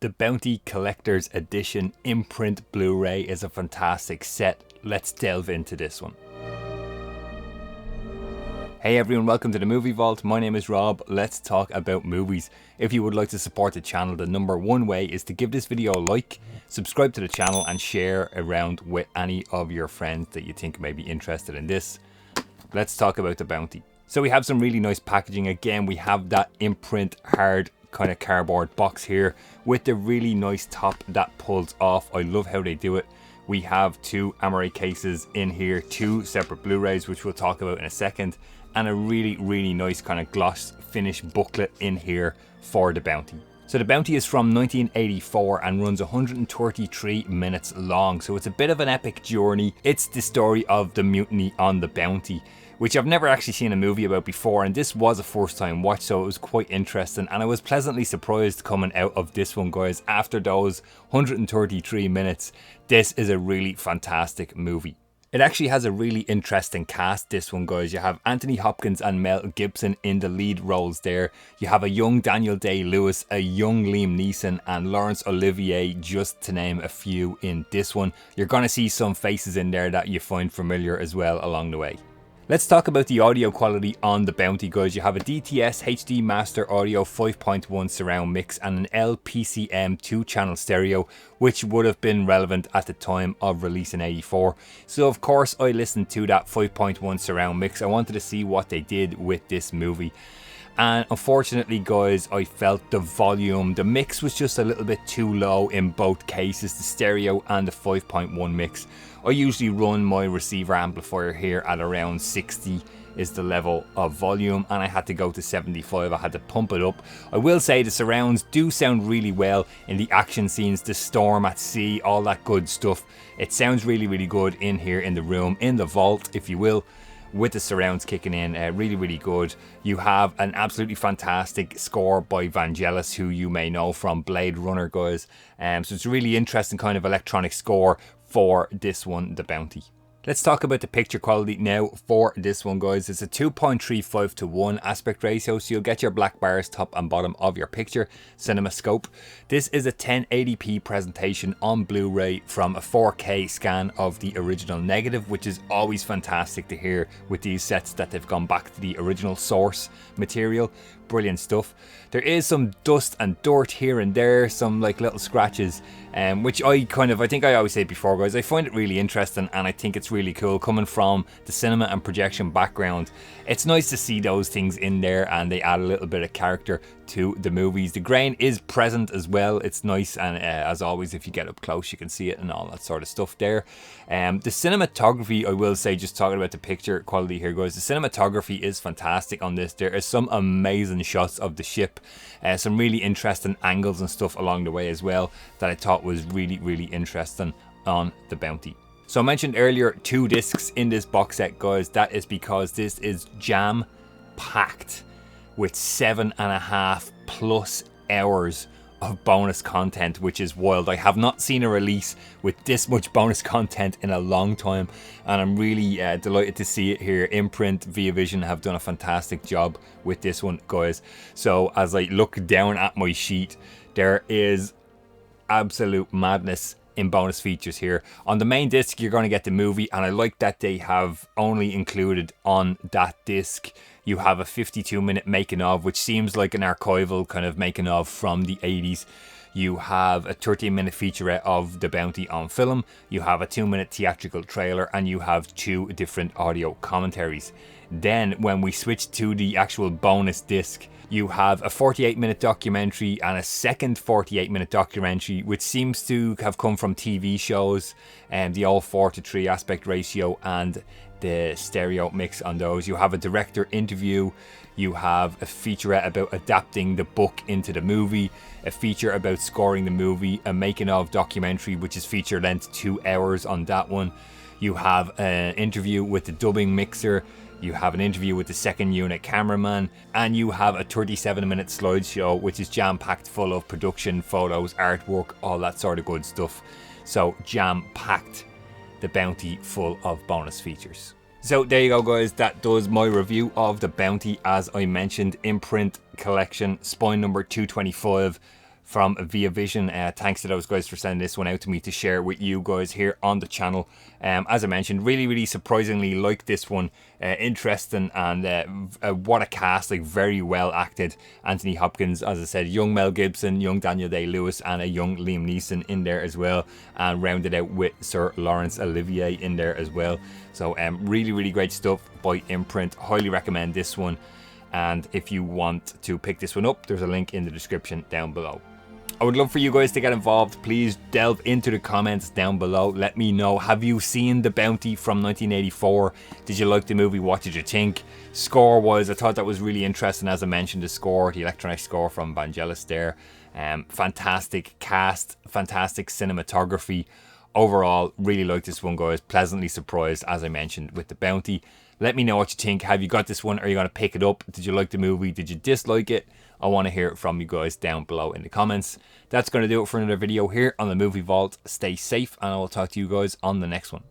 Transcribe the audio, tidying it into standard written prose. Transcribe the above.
The Bounty Collector's Edition Imprint Blu-ray is a fantastic set. Let's delve into this one. Hey everyone, welcome to the Movie Vault. My name is Rob. Let's talk about movies. If you would like to support the channel, the number one way is to give this video a like, subscribe to the channel and share around with any of your friends that you think may be interested in this. Let's talk about the Bounty. So we have some really nice packaging. Again, we have that imprint hard kind of cardboard box here with the really nice top that pulls off. I love how they do it. We have two Amaray cases in here, two separate Blu-rays, which we'll talk about in a second, and a really nice kind of gloss finish booklet in here for the Bounty. So the Bounty is from 1984 and runs 133 minutes long, so it's a bit of an epic journey. It's the story of the mutiny on the Bounty, which I've never actually seen a movie about before, and this was a first time watch, so it was quite interesting, and I was pleasantly surprised coming out of this one, guys. After those 133 minutes, this is a really fantastic movie. It actually has a really interesting cast, this one, guys. You have Anthony Hopkins and Mel Gibson in the lead roles there. You have a young Daniel Day-Lewis, a young Liam Neeson, and Laurence Olivier, just to name a few in this one. You're going to see some faces in there that you find familiar as well along the way. Let's talk about the audio quality on the Bounty, guys. You have a DTS HD Master Audio 5.1 surround mix and an LPCM 2-channel stereo, which would have been relevant at the time of release in '84. So of course I listened to that 5.1 surround mix. I wanted to see what they did with this movie. And unfortunately, guys, I felt the mix was just a little bit too low in both cases, the stereo and the 5.1 mix. I usually run my receiver amplifier here at around 60 is the level of volume, and I had to go to 75. I had to pump it up. I will say the surrounds do sound really well in the action scenes, the storm at sea, all that good stuff. It sounds really good in here in the room, in the vault, if you will, with the surrounds kicking in. Really good. You have an absolutely fantastic score by Vangelis, who you may know from Blade Runner, guys. So it's a really interesting kind of electronic score for this one, The Bounty. Let's talk about the picture quality now for this one, guys. It's a 2.35 to 1 aspect ratio, so you'll get your black bars top and bottom of your picture CinemaScope. This is a 1080p presentation on Blu-ray from a 4K scan of the original negative, which is always fantastic to hear with these sets that they've gone back to the original source material. Brilliant stuff. There is some dust and dirt here and there, some like little scratches, which I think I always say before, guys, I find it really interesting, and I think it's really cool coming from the cinema and projection background. It's nice to see those things in there, and they add a little bit of character to the movies. The grain is present as well. It's nice, and as always, if you get up close you can see it and all that sort of stuff there. The cinematography, I will say, just talking about the picture quality here, guys, the cinematography is fantastic on this. There are some amazing shots of the ship, some really interesting angles and stuff along the way as well that I thought was really interesting on the Bounty. So I mentioned earlier 2 discs in this box set, guys. That is because this is jam packed with 7.5+ hours of bonus content, which is wild. I have not seen a release with this much bonus content in a long time, and I'm really delighted to see it here. Imprint via Vision have done a fantastic job with this one, guys. So as I look down at my sheet, there is absolute madness in bonus features here. On the main disc you're going to get the movie, and I like that they have only included on that disc. You have a 52-minute making of, which seems like an archival kind of making of from the 80s. You have a 13-minute featurette of the Bounty on film. You have a 2-minute theatrical trailer, and you have 2 different audio commentaries. Then when we switch to the actual bonus disc, you have a 48-minute documentary and a second 48-minute documentary, which seems to have come from TV shows, and the all 4:3 aspect ratio and the stereo mix on those. You have a director interview. You have a featurette about adapting the book into the movie, a feature about scoring the movie, a making of documentary, which is feature length 2 hours on that one. You have an interview with the dubbing mixer. You have an interview with the second unit cameraman, and you have a 37-minute slideshow, which is jam-packed full of production, photos, artwork, all that sort of good stuff. So jam-packed, the Bounty, full of bonus features. So there you go, guys. That does my review of the Bounty. As I mentioned, Imprint collection, spine number 225. from Via Vision. Thanks to those guys for sending this one out to me to share with you guys here on the channel. As I mentioned, really surprisingly like this one. Interesting, and what a cast, like very well acted. Anthony Hopkins, as I said, young Mel Gibson, young Daniel Day-Lewis, and a young Liam Neeson in there as well, and rounded out with Sir Laurence Olivier in there as well. So really great stuff by Imprint. Highly recommend this one, and if you want to pick this one up, there's a link in the description down below. I would love for you guys to get involved. Please delve into the comments down below. Let me know, have you seen The Bounty from 1984? Did you like the movie? What did you think? Score wise, I thought that was really interesting. As I mentioned, the score, the electronic score from Vangelis there. Fantastic cast, fantastic cinematography. Overall, really like this one, guys. Pleasantly surprised, as I mentioned, with The Bounty. Let me know what you think. Have you got this one? Are you going to pick it up? Did you like the movie? Did you dislike it? I want to hear it from you guys down below in the comments. That's going to do it for another video here on the Movie Vault. Stay safe, and I will talk to you guys on the next one.